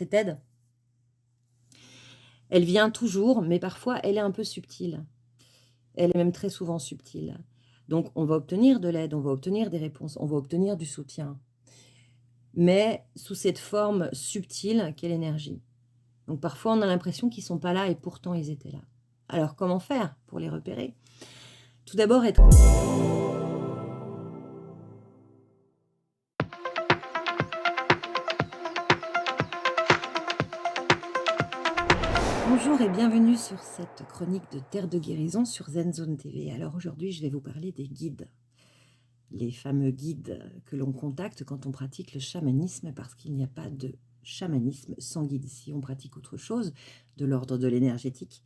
Cette aide, elle vient toujours, mais parfois elle est un peu subtile. Elle est même très souvent subtile. Donc on va obtenir de l'aide, on va obtenir des réponses, on va obtenir du soutien, mais sous cette forme subtile qu'est l'énergie. Donc parfois on a l'impression qu'ils ne sont pas là et pourtant ils étaient là. Alors comment faire pour les repérer? Tout d'abord être... Bonjour et bienvenue sur cette chronique de Terre de Guérison sur ZenZone TV. Alors aujourd'hui, je vais vous parler des guides. Les fameux guides que l'on contacte quand on pratique le chamanisme, parce qu'il n'y a pas de chamanisme sans guide. Si on pratique autre chose de l'ordre de l'énergétique,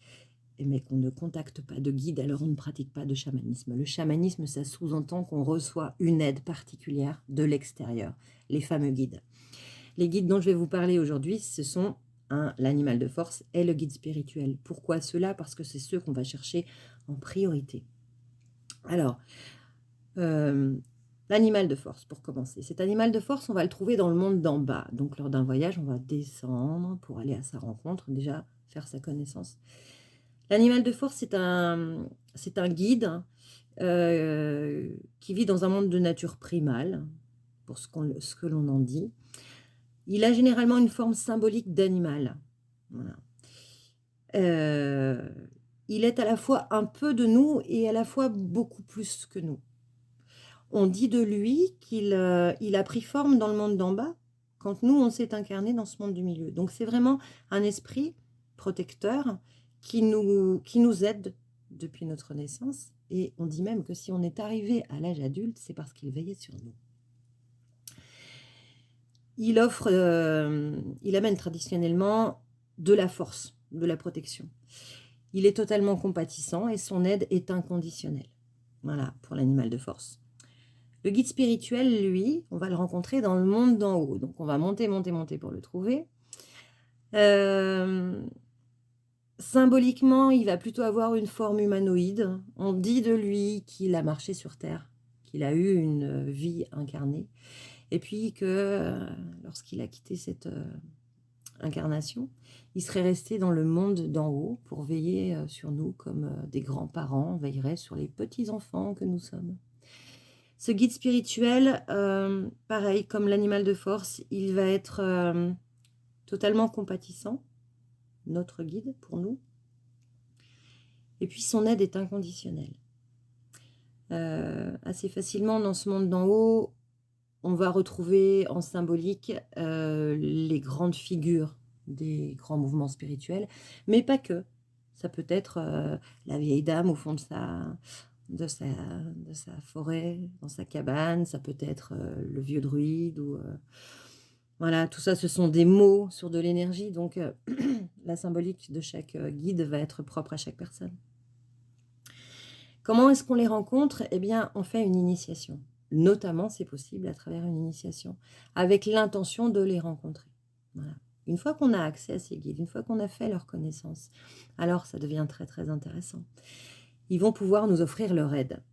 mais qu'on ne contacte pas de guide, alors on ne pratique pas de chamanisme. Le chamanisme, ça sous-entend qu'on reçoit une aide particulière de l'extérieur, les fameux guides. Les guides dont je vais vous parler aujourd'hui, ce sont l'animal de force et le guide spirituel. Pourquoi cela? Parce que c'est ceux qu'on va chercher en priorité. Alors, l'animal de force, pour commencer. Cet animal de force, on va le trouver dans le monde d'en bas. Donc, lors d'un voyage, on va descendre pour aller à sa rencontre, déjà faire sa connaissance. L'animal de force, c'est un guide qui vit dans un monde de nature primale, pour ce que l'on en dit. Il a généralement une forme symbolique d'animal. Voilà. Il est à la fois un peu de nous et à la fois beaucoup plus que nous. On dit de lui qu'il a pris forme dans le monde d'en bas, quand nous, on s'est incarné dans ce monde du milieu. Donc, c'est vraiment un esprit protecteur qui nous aide depuis notre naissance. Et on dit même que si on est arrivé à l'âge adulte, c'est parce qu'il veillait sur nous. Il amène traditionnellement de la force, de la protection. Il est totalement compatissant et son aide est inconditionnelle. Voilà, pour l'animal de force. Le guide spirituel, lui, on va le rencontrer dans le monde d'en haut. Donc, on va monter pour le trouver. Symboliquement, il va plutôt avoir une forme humanoïde. On dit de lui qu'il a marché sur Terre, qu'il a eu une vie incarnée. Et puis que lorsqu'il a quitté cette incarnation, il serait resté dans le monde d'en haut pour veiller sur nous comme des grands-parents veilleraient sur les petits-enfants que nous sommes. Ce guide spirituel, pareil, comme l'animal de force, il va être totalement compatissant, notre guide pour nous. Et puis son aide est inconditionnelle. Assez facilement dans ce monde d'en haut, on va retrouver en symbolique les grandes figures des grands mouvements spirituels, mais pas que. Ça peut être la vieille dame au fond de sa forêt, dans sa cabane, ça peut être le vieux druide, ou voilà, tout ça, ce sont des mots sur de l'énergie, donc la symbolique de chaque guide va être propre à chaque personne. Comment est-ce qu'on les rencontre? Eh bien, on fait une initiation. Notamment, c'est possible à travers une initiation, avec l'intention de les rencontrer. Voilà. Une fois qu'on a accès à ces guides, une fois qu'on a fait leur connaissance, alors ça devient très très intéressant. Ils vont pouvoir nous offrir leur aide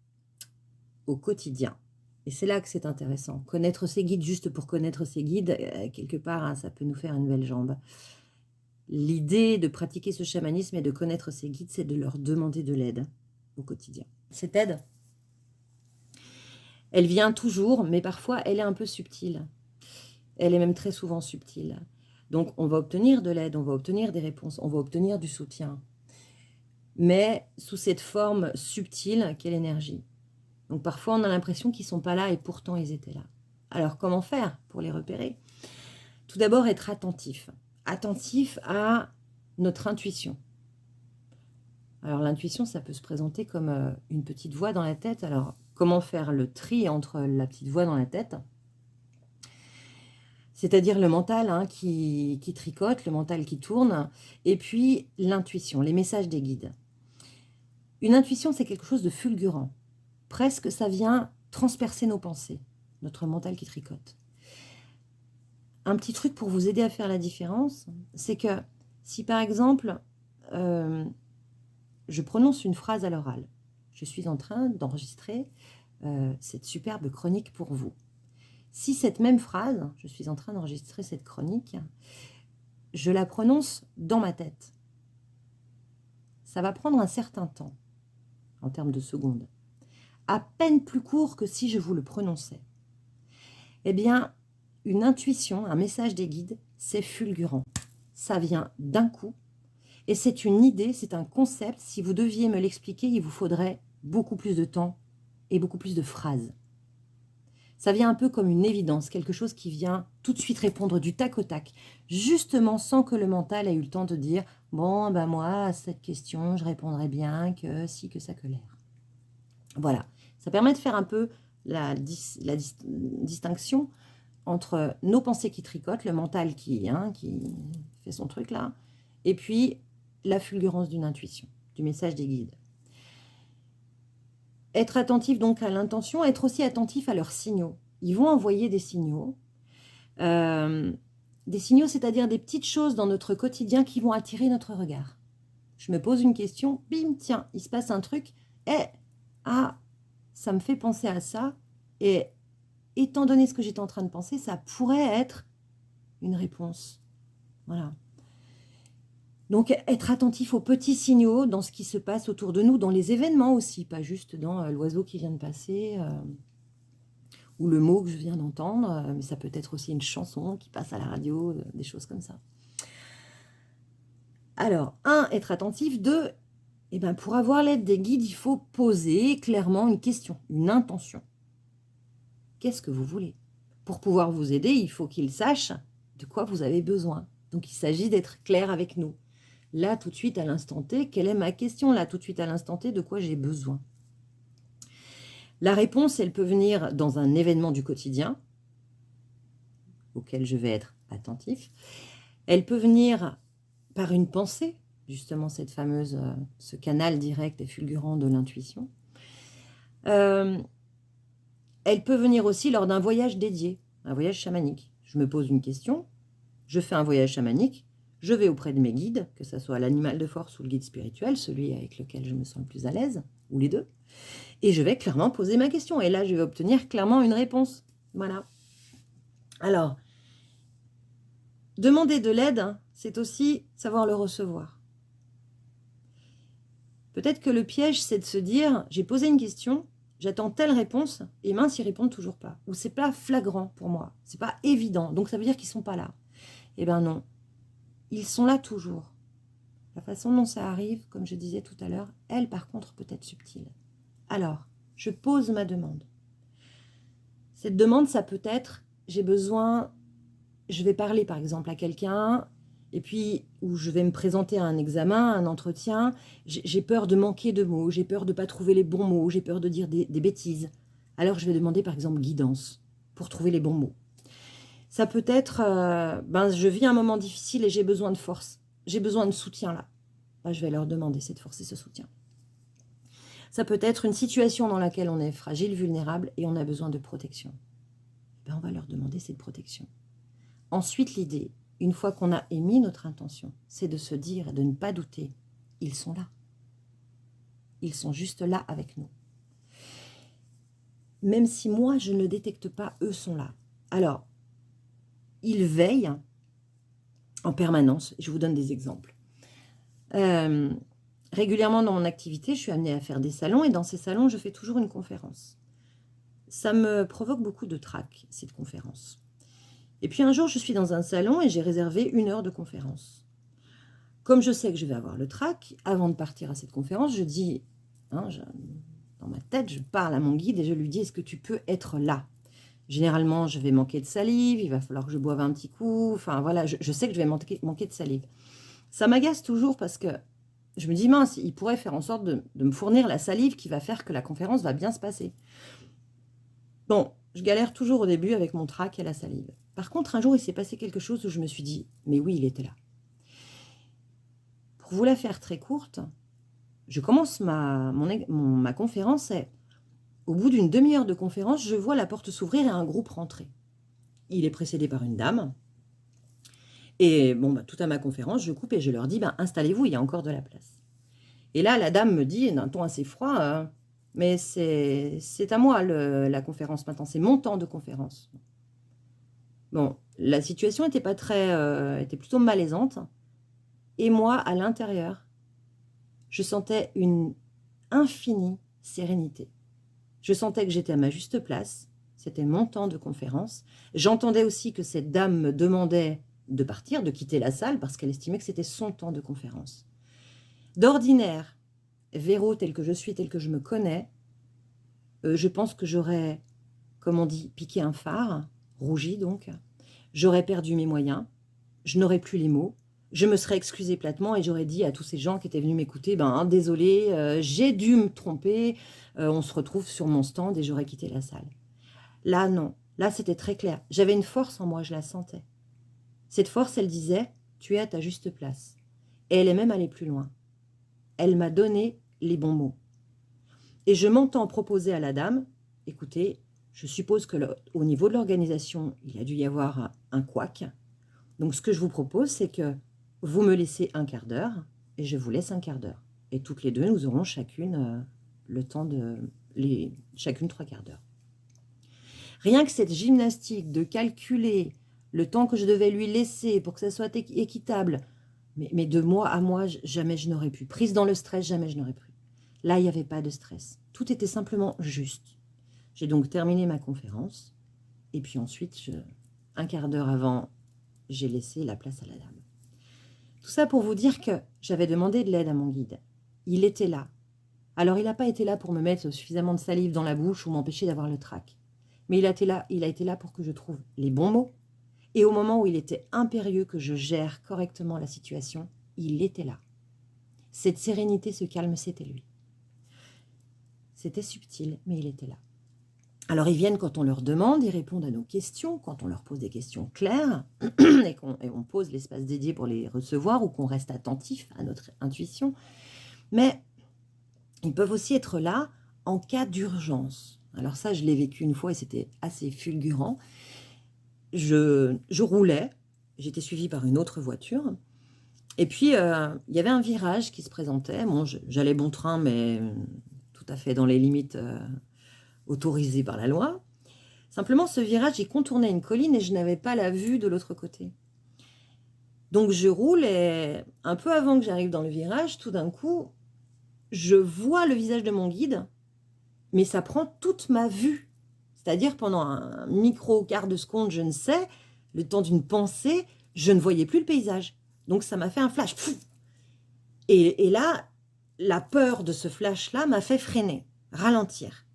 au quotidien. Et c'est là que c'est intéressant. Connaître ces guides juste pour connaître ces guides, quelque part, hein, ça peut nous faire une belle jambe. L'idée de pratiquer ce chamanisme et de connaître ces guides, c'est de leur demander de l'aide au quotidien. Cette aide, elle vient toujours, mais parfois elle est un peu subtile. Elle est même très souvent subtile. Donc on va obtenir de l'aide, on va obtenir des réponses, on va obtenir du soutien, mais sous cette forme subtile qu'est l'énergie. Donc parfois on a l'impression qu'ils ne sont pas là et pourtant ils étaient là. Alors comment faire pour les repérer? Tout d'abord être attentif. Attentif à notre intuition. Alors l'intuition, ça peut se présenter comme une petite voix dans la tête. Alors comment faire le tri entre la petite voix dans la tête, c'est-à-dire le mental qui tricote, le mental qui tourne, et puis l'intuition, les messages des guides. Une intuition, c'est quelque chose de fulgurant. Presque, ça vient transpercer nos pensées, notre mental qui tricote. Un petit truc pour vous aider à faire la différence, c'est que si par exemple, je prononce une phrase à l'oral, je suis en train d'enregistrer cette superbe chronique pour vous. Si cette même phrase, je suis en train d'enregistrer cette chronique, je la prononce dans ma tête. Ça va prendre un certain temps, en termes de secondes. À peine plus court que si je vous le prononçais. Eh bien, une intuition, un message des guides, c'est fulgurant. Ça vient d'un coup. Et c'est une idée, c'est un concept. Si vous deviez me l'expliquer, il vous faudrait beaucoup plus de temps et beaucoup plus de phrases. Ça vient un peu comme une évidence, quelque chose qui vient tout de suite répondre du tac au tac, justement sans que le mental ait eu le temps de dire « Bon, ben moi, à cette question, je répondrai bien que si, que ça, que l'air. » Voilà, ça permet de faire un peu la distinction entre nos pensées qui tricotent, le mental qui fait son truc là, et puis la fulgurance d'une intuition, du message des guides. Être attentif donc à l'intention, être aussi attentif à leurs signaux. Ils vont envoyer des signaux, c'est-à-dire des petites choses dans notre quotidien qui vont attirer notre regard. Je me pose une question, bim, tiens, il se passe un truc, ça me fait penser à ça, et étant donné ce que j'étais en train de penser, ça pourrait être une réponse. Voilà. Donc, être attentif aux petits signaux dans ce qui se passe autour de nous, dans les événements aussi, pas juste dans l'oiseau qui vient de passer ou le mot que je viens d'entendre, mais ça peut être aussi une chanson qui passe à la radio, des choses comme ça. Alors, 1, être attentif. 2, pour avoir l'aide des guides, il faut poser clairement une question, une intention. Qu'est-ce que vous voulez? Pour pouvoir vous aider, il faut qu'ils sachent de quoi vous avez besoin. Donc, il s'agit d'être clair avec nous. Là, tout de suite, à l'instant T, quelle est ma question? Là, tout de suite, à l'instant T, de quoi j'ai besoin? La réponse, elle peut venir dans un événement du quotidien, auquel je vais être attentif. Elle peut venir par une pensée, justement, cette fameuse, ce canal direct et fulgurant de l'intuition. Elle peut venir aussi lors d'un voyage dédié, un voyage chamanique. Je me pose une question, je fais un voyage chamanique, je vais auprès de mes guides, que ce soit l'animal de force ou le guide spirituel, celui avec lequel je me sens le plus à l'aise, ou les deux, et je vais clairement poser ma question. Et là, je vais obtenir clairement une réponse. Voilà. Alors, demander de l'aide, c'est aussi savoir le recevoir. Peut-être que le piège, c'est de se dire, j'ai posé une question, j'attends telle réponse, et mince, ils répondent toujours pas. Ou c'est pas flagrant pour moi, c'est pas évident, donc ça veut dire qu'ils sont pas là. Eh bien non. Ils sont là toujours. La façon dont ça arrive, comme je disais tout à l'heure, elle, par contre, peut être subtile. Alors, je pose ma demande. Cette demande, ça peut être, j'ai besoin, je vais parler par exemple à quelqu'un, et puis, où je vais me présenter à un examen, à un entretien, j'ai peur de manquer de mots, j'ai peur de ne pas trouver les bons mots, j'ai peur de dire des bêtises. Alors, je vais demander par exemple guidance pour trouver les bons mots. Ça peut être, je vis un moment difficile et j'ai besoin de force. J'ai besoin de soutien là. Je vais leur demander cette force et ce soutien. Ça peut être une situation dans laquelle on est fragile, vulnérable et on a besoin de protection. On va leur demander cette protection. Ensuite, l'idée, une fois qu'on a émis notre intention, c'est de se dire et de ne pas douter. Ils sont là. Ils sont juste là avec nous. Même si moi, je ne le détecte pas, eux sont là. Alors, ils veillent en permanence. Je vous donne des exemples. Régulièrement dans mon activité, je suis amenée à faire des salons et dans ces salons, je fais toujours une conférence. Ça me provoque beaucoup de trac, cette conférence. Et puis un jour, je suis dans un salon et j'ai réservé 1 heure de conférence. Comme je sais que je vais avoir le trac, avant de partir à cette conférence, je dis, dans ma tête, je parle à mon guide et je lui dis, est-ce que tu peux être là? Généralement, je vais manquer de salive, il va falloir que je boive un petit coup. Enfin, voilà, je sais que je vais manquer de salive. Ça m'agace toujours parce que je me dis, mince, il pourrait faire en sorte de me fournir la salive qui va faire que la conférence va bien se passer. Bon, je galère toujours au début avec mon trac et la salive. Par contre, un jour, il s'est passé quelque chose où je me suis dit, mais oui, il était là. Pour vous la faire très courte, je commence ma conférence et au bout d'une demi-heure de conférence, je vois la porte s'ouvrir et un groupe rentrer. Il est précédé par une dame. Et tout à ma conférence, je coupe et je leur dis, installez-vous, il y a encore de la place. Et là, la dame me dit, d'un ton assez froid, mais c'est à moi la conférence maintenant, c'est mon temps de conférence. Bon, La situation était pas très, était plutôt malaisante. Et moi, à l'intérieur, je sentais une infinie sérénité. Je sentais que j'étais à ma juste place. C'était mon temps de conférence. J'entendais aussi que cette dame me demandait de partir, de quitter la salle, parce qu'elle estimait que c'était son temps de conférence. D'ordinaire, Véro, tel que je suis, tel que je me connais, je pense que j'aurais, comme on dit, piqué un phare, rougi donc. J'aurais perdu mes moyens, je n'aurais plus les mots, je me serais excusée platement et j'aurais dit à tous ces gens qui étaient venus m'écouter, désolé, j'ai dû me tromper, on se retrouve sur mon stand et j'aurais quitté la salle. Là, non. Là, c'était très clair. J'avais une force en moi, je la sentais. Cette force, elle disait, tu es à ta juste place. Et elle est même allée plus loin. Elle m'a donné les bons mots. Et je m'entends proposer à la dame, écoutez, je suppose que au niveau de l'organisation, il a dû y avoir un couac. Donc, ce que je vous propose, c'est que vous me laissez un quart d'heure et je vous laisse un quart d'heure. Et toutes les deux, nous aurons chacune le temps de... chacune 3 quarts d'heure. Rien que cette gymnastique de calculer le temps que je devais lui laisser pour que ça soit équitable, mais de moi à moi, jamais je n'aurais pu. Prise dans le stress, jamais je n'aurais pu. Là, il n'y avait pas de stress. Tout était simplement juste. J'ai donc terminé ma conférence. Et puis ensuite, un quart d'heure avant, j'ai laissé la place à la dame. Tout ça pour vous dire que j'avais demandé de l'aide à mon guide. Il était là. Alors, il n'a pas été là pour me mettre suffisamment de salive dans la bouche ou m'empêcher d'avoir le trac. Mais il a été là pour que je trouve les bons mots. Et au moment où il était impérieux que je gère correctement la situation, il était là. Cette sérénité, ce calme, c'était lui. C'était subtil, mais il était là. Alors, ils viennent quand on leur demande, ils répondent à nos questions, quand on leur pose des questions claires, et on pose l'espace dédié pour les recevoir, ou qu'on reste attentif à notre intuition. Mais ils peuvent aussi être là en cas d'urgence. Alors ça, je l'ai vécu une fois et c'était assez fulgurant. Je roulais, j'étais suivie par une autre voiture, et puis il y avait un virage qui se présentait. Bon, j'allais bon train, mais tout à fait dans les limites autorisées par la loi. Simplement, ce virage, il contournait une colline et je n'avais pas la vue de l'autre côté. Donc je roule et un peu avant que j'arrive dans le virage, tout d'un coup, je vois le visage de mon guide, mais ça prend toute ma vue. C'est-à-dire pendant un micro-quart de seconde, je ne sais, le temps d'une pensée, je ne voyais plus le paysage. Donc ça m'a fait un flash. Et là, la peur de ce flash-là m'a fait freiner, ralentir.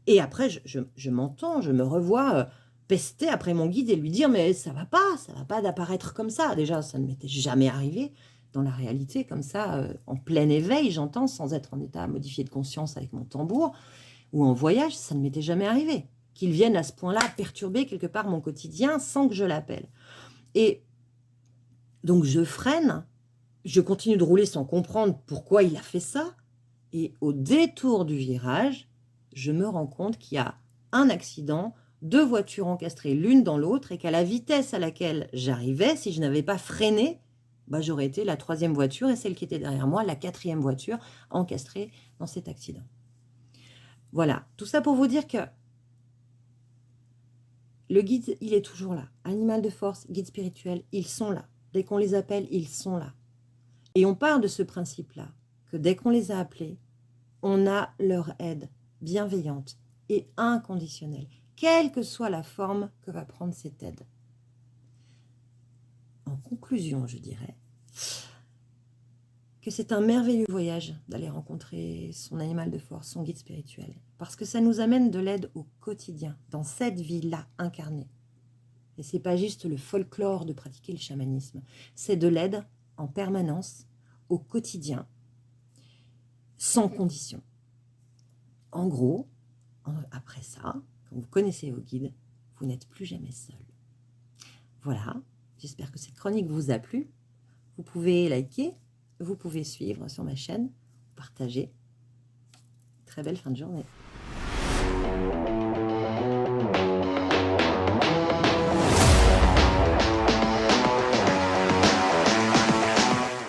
Et après, je m'entends, je me revois pester après mon guide et lui dire « Mais ça va pas d'apparaître comme ça. » Déjà, ça ne m'était jamais arrivé dans la réalité, comme ça, en plein éveil, j'entends, sans être en état modifié de conscience avec mon tambour, ou en voyage, ça ne m'était jamais arrivé. Qu'il vienne à ce point-là perturber quelque part mon quotidien sans que je l'appelle. Et donc, je freine, je continue de rouler sans comprendre pourquoi il a fait ça. Et au détour du virage, je me rends compte qu'il y a un accident, 2 voitures encastrées l'une dans l'autre, et qu'à la vitesse à laquelle j'arrivais, si je n'avais pas freiné, j'aurais été la 3e voiture et celle qui était derrière moi, la 4e voiture encastrée dans cet accident. Voilà, tout ça pour vous dire que le guide, il est toujours là. Animal de force, guide spirituel, ils sont là. Dès qu'on les appelle, ils sont là. Et on part de ce principe-là, que dès qu'on les a appelés, on a leur aide bienveillante et inconditionnelle, quelle que soit la forme que va prendre cette aide. En conclusion, je dirais que c'est un merveilleux voyage d'aller rencontrer son animal de force, son guide spirituel, parce que ça nous amène de l'aide au quotidien, dans cette vie-là incarnée. Et c'est pas juste le folklore de pratiquer le chamanisme, c'est de l'aide en permanence, au quotidien, sans condition. En gros, après ça, quand vous connaissez vos guides, vous n'êtes plus jamais seul. Voilà, j'espère que cette chronique vous a plu. Vous pouvez liker, vous pouvez suivre sur ma chaîne, partager. Très belle fin de journée.